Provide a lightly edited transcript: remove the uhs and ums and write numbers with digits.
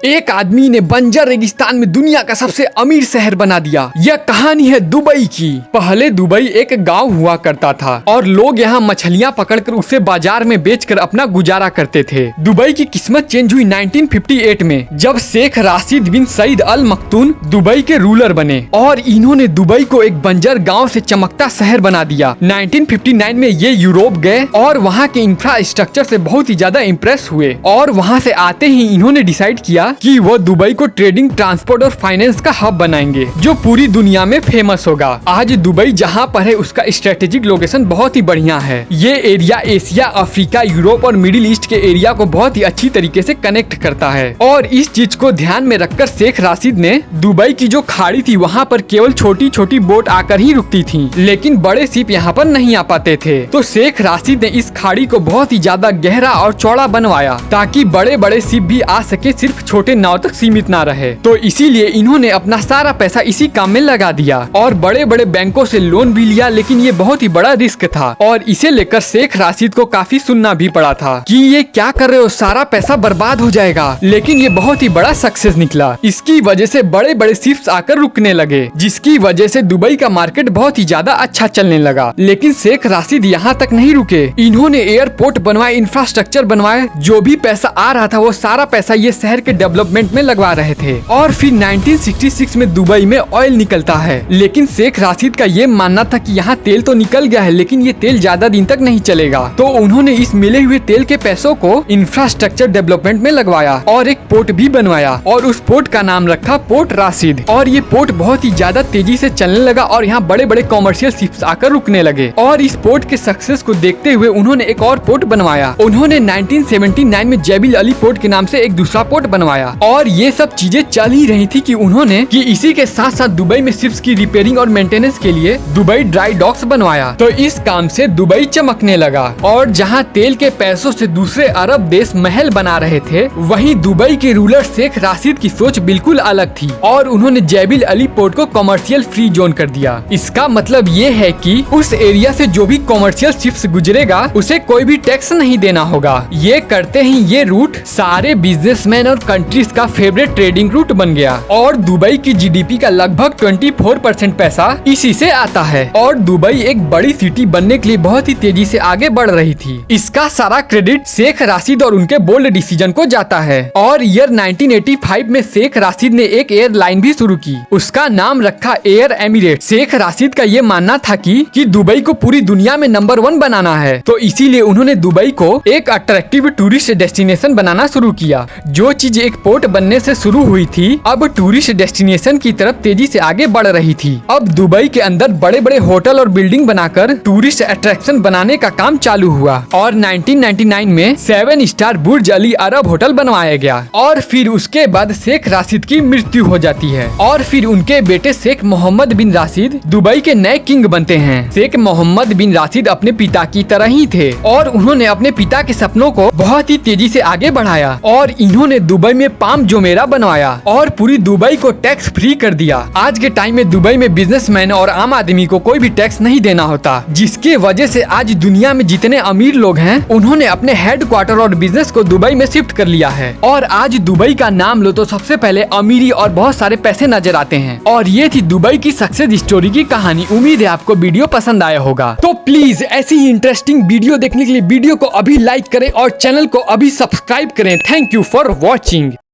एक आदमी ने बंजर रेगिस्तान में दुनिया का सबसे अमीर शहर बना दिया। यह कहानी है दुबई की। पहले दुबई एक गांव हुआ करता था और लोग यहाँ मछलियाँ पकड़कर उसे बाजार में बेचकर अपना गुजारा करते थे। दुबई की किस्मत चेंज हुई 1958 में, जब शेख राशिद बिन सईद अल मखतूम दुबई के रूलर बने और इन्होंने दुबई को एक बंजर गाँव से चमकता शहर बना दिया। 1959 में ये यूरोप गए और वहाँ के इंफ्रास्ट्रक्चर से बहुत ही ज्यादा इम्प्रेस हुए और वहाँ से आते ही इन्होंने डिसाइड किया कि वो दुबई को ट्रेडिंग, ट्रांसपोर्ट और फाइनेंस का हब बनाएंगे जो पूरी दुनिया में फेमस होगा। आज दुबई जहाँ पर है उसका स्ट्रेटेजिक लोकेशन बहुत ही बढ़िया है। ये एरिया एशिया, अफ्रीका, यूरोप और मिडिल ईस्ट के एरिया को बहुत ही अच्छी तरीके से कनेक्ट करता है। और इस चीज को ध्यान में रखकर शेख राशिद ने दुबई की जो खाड़ी थी वहाँ पर केवल छोटी छोटी बोट आकर ही रुकती थी, लेकिन बड़े शिप यहाँ पर नहीं आ पाते थे। तो शेख राशिद ने इस खाड़ी को बहुत ही ज्यादा गहरा और चौड़ा बनवाया ताकि बड़े बड़े शिप भी आ सके, सिर्फ छोटे नाव तक सीमित ना रहे। तो इसीलिए इन्होंने अपना सारा पैसा इसी काम में लगा दिया और बड़े बड़े बैंकों से लोन भी लिया, लेकिन ये बहुत ही बड़ा रिस्क था और इसे लेकर शेख राशिद को काफी सुनना भी पड़ा था कि ये क्या कर रहे हो, सारा पैसा बर्बाद हो जाएगा। लेकिन ये बहुत ही बड़ा सक्सेस निकला। इसकी वजह से बड़े बड़े शिप्स आकर रुकने लगे, जिसकी वजह से दुबई का मार्केट बहुत ही ज्यादा अच्छा चलने लगा। लेकिन शेख राशिद यहाँ तक नहीं रुके, इन्होंने एयरपोर्ट बनवाए, इंफ्रास्ट्रक्चर बनवाए, जो भी पैसा आ रहा था वो सारा पैसा ये शहर के डेवलपमेंट में लगवा रहे थे। और फिर 1966 में दुबई में ऑयल निकलता है, लेकिन शेख राशिद का ये मानना था कि यहाँ तेल तो निकल गया है लेकिन ये तेल ज्यादा दिन तक नहीं चलेगा। तो उन्होंने इस मिले हुए तेल के पैसों को इंफ्रास्ट्रक्चर डेवलपमेंट में लगवाया और एक पोर्ट भी बनवाया और उस पोर्ट का नाम रखा पोर्ट राशिद। और ये पोर्ट बहुत ही ज्यादा तेजी से चलने लगा और यहाँ बड़े बड़े कॉमर्शियल शिप्स आकर रुकने लगे। और इस पोर्ट के सक्सेस को देखते हुए उन्होंने एक और पोर्ट बनवाया। उन्होंने 1979 में जेबिल अली पोर्ट के नाम से एक दूसरा पोर्ट बनवाया। और ये सब चीजें चल ही रही थी कि उन्होंने इसी के साथ साथ दुबई में शिप्स की रिपेयरिंग और मेंटेनेंस के लिए दुबई ड्राई डॉक्स बनवाया। तो इस काम से दुबई चमकने लगा। और जहां तेल के पैसों से दूसरे अरब देश महल बना रहे थे, वहीं दुबई के रूलर शेख राशिद की सोच बिल्कुल अलग थी और उन्होंने जेबिल अली पोर्ट को कमर्शियल फ्री जोन कर दिया। इसका मतलब ये है कि उस एरिया से जो भी कमर्शियल शिप्स गुजरेगा उसे कोई भी टैक्स नहीं देना होगा। ये करते ही ये रूट सारे बिजनेसमैन और कंट्रीज का फेवरेट ट्रेडिंग रूट बन गया और दुबई की जीडीपी का लगभग 24% पैसा इसी से आता है। और दुबई एक बड़ी सिटी बनने के लिए बहुत ही तेजी से आगे बढ़ रही थी। इसका सारा क्रेडिट शेख राशिद और उनके बोल्ड डिसीजन को जाता है। और ईयर 1985 में शेख राशिद ने एक एयरलाइन भी शुरू की, उसका नाम रखा एयर एमिरेट। शेख राशिद का ये मानना था कि दुबई को पूरी दुनिया में नंबर 1 बनाना है, तो इसीलिए उन्होंने दुबई को एक अट्रैक्टिव टूरिस्ट डेस्टिनेशन बनाना शुरू किया। जो चीज एक पोर्ट बनने से शुरू हुई थी अब टूरिस्ट डेस्टिनेशन की तरफ तेजी से आगे बढ़ रही थी। अब दुबई के अंदर बड़े बड़े होटल और बिल्डिंग बनाकर टूरिस्ट अट्रैक्शन बनाने का काम चालू हुआ और 1999 में 7 स्टार बुर्ज अली अरब होटल बनवाया गया। और फिर उसके बाद शेख राशिद की मृत्यु हो जाती है और फिर उनके बेटे शेख मोहम्मद बिन राशिद दुबई के नए किंग बनते हैं। शेख मोहम्मद बिन राशिद अपने पिता की तरह ही थे और उन्होंने अपने पिता के सपनों को बहुत ही तेजी से आगे बढ़ाया और इन्होंने दुबई में पाम जुमेरा बनवाया और पूरी दुबई को टैक्स फ्री कर दिया। आज के टाइम में दुबई में बिजनेसमैन और आम आदमी को कोई भी टैक्स नहीं देना होता, जिसके वजह से आज दुनिया में जितने अमीर लोग हैं उन्होंने अपने हेडक्वार्टर और बिजनेस को दुबई में शिफ्ट कर लिया है। और आज दुबई का नाम लो तो सबसे पहले अमीरी और बहुत सारे पैसे नजर आते हैं। और ये थी दुबई की सक्सेस स्टोरी की कहानी। उम्मीद है आपको वीडियो पसंद आया होगा। तो प्लीज ऐसी ही इंटरेस्टिंग वीडियो देखने के लिए वीडियो को अभी लाइक करें और चैनल को अभी सब्सक्राइब करें। Thank you for watching.